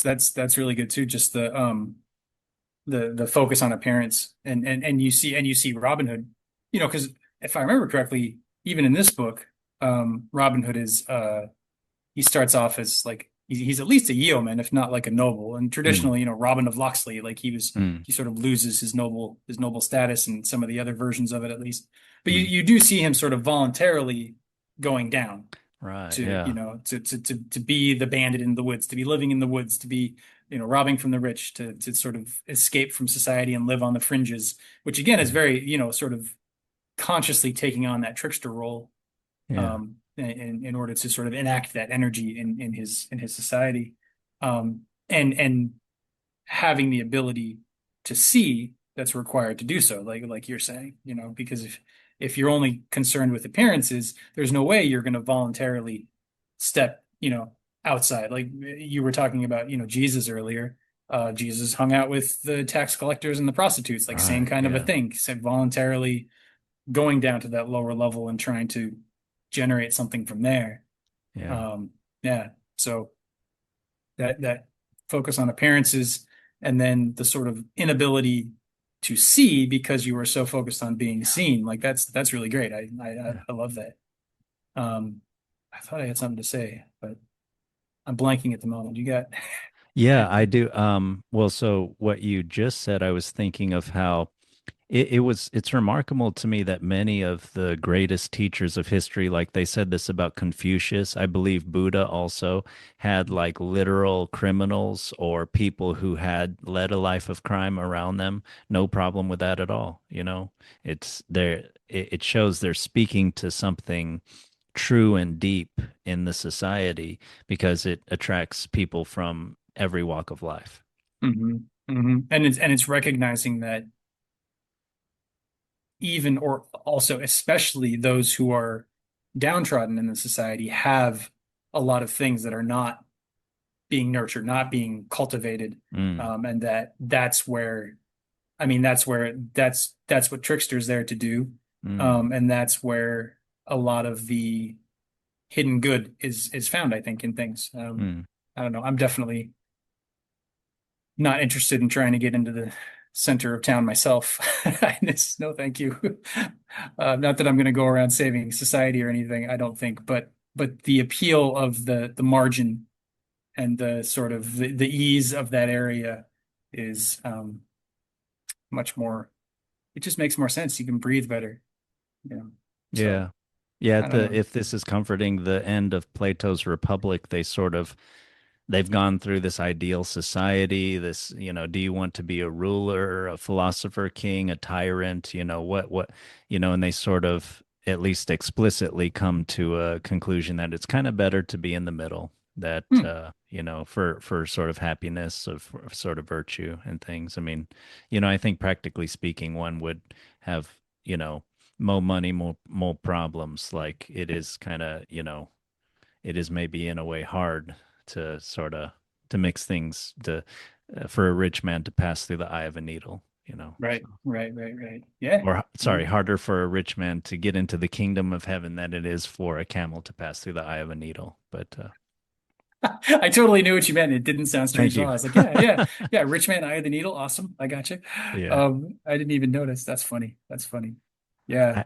that's really good too. Just the focus on appearance, and you see Robin Hood, because if I remember correctly, even in this book, Robin Hood is he starts off as like he's at least a yeoman, if not like a noble. And Mm, traditionally, Robin of Locksley, like mm, he sort of loses his noble status in some of the other versions of it at least. But you mm. you do see him sort of voluntarily going down Right. to Yeah. to be the bandit in the woods, to be living in the woods, to be robbing from the rich, to sort of escape from society and live on the fringes, which again is Yeah. very sort of consciously taking on that trickster role, Yeah. in order to sort of enact that energy in his society, and having the ability to see that's required to do so, like you're saying, because if you're only concerned with appearances, there's no way you're going to voluntarily step, outside. Like you were talking about, Jesus earlier. Jesus hung out with the tax collectors and the prostitutes, like same Right. kind of a Yeah. thing, said voluntarily going down to that lower level and trying to generate something from there. Yeah. Um, yeah. So that focus on appearances, and then the sort of inability to see because you were so focused on being Yeah. seen. Like that's really great. I Yeah. I love that. Um, I thought I had something to say, but I'm blanking at the moment. You got Yeah, I do. Well, so what you just said, I was thinking of how it's remarkable to me that many of the greatest teachers of history, like they said this about Confucius, I believe Buddha also had like literal criminals or people who had led a life of crime around them. No problem with that at all. It's there, it shows they're speaking to something true and deep in the society because it attracts people from every walk of life. hmm and it's recognizing that even, or also especially, those who are downtrodden in the society have a lot of things that are not being nurtured, not being cultivated, Mm, and that's where, I mean, that's what Trickster's there to do, mm, and that's where a lot of the hidden good is found, I think, in things. mm. I don't know. I'm definitely not interested in trying to get into the center of town myself. No, thank you. Not that I'm going to go around saving society or anything, I don't think, but the appeal of the margin and the sort of the ease of that area is, much more. It just makes more sense. You can breathe better, you know. So Yeah. Yeah, I don't know. if this is comforting, the end of Plato's Republic, they've gone through this ideal society, this, do you want to be a ruler, a philosopher, king, a tyrant, and they sort of at least explicitly come to a conclusion that it's kind of better to be in the middle, that Hmm. for sort of happiness, of sort of virtue and things. I mean, I think practically speaking, one would have, you know, more money, more problems. Like it is kind of, it is maybe in a way hard to sort of to mix things to for a rich man to pass through the eye of a needle, Right, so. right, right, right. Yeah. Or sorry, Yeah. harder for a rich man to get into the kingdom of heaven than it is for a camel to pass through the eye of a needle. But I totally knew what you meant. It didn't sound thank strange at all. you. I was like, yeah, yeah, yeah. Rich man, eye of the needle. Awesome. I got you. Yeah. I didn't even notice. That's funny. That's funny. Yeah.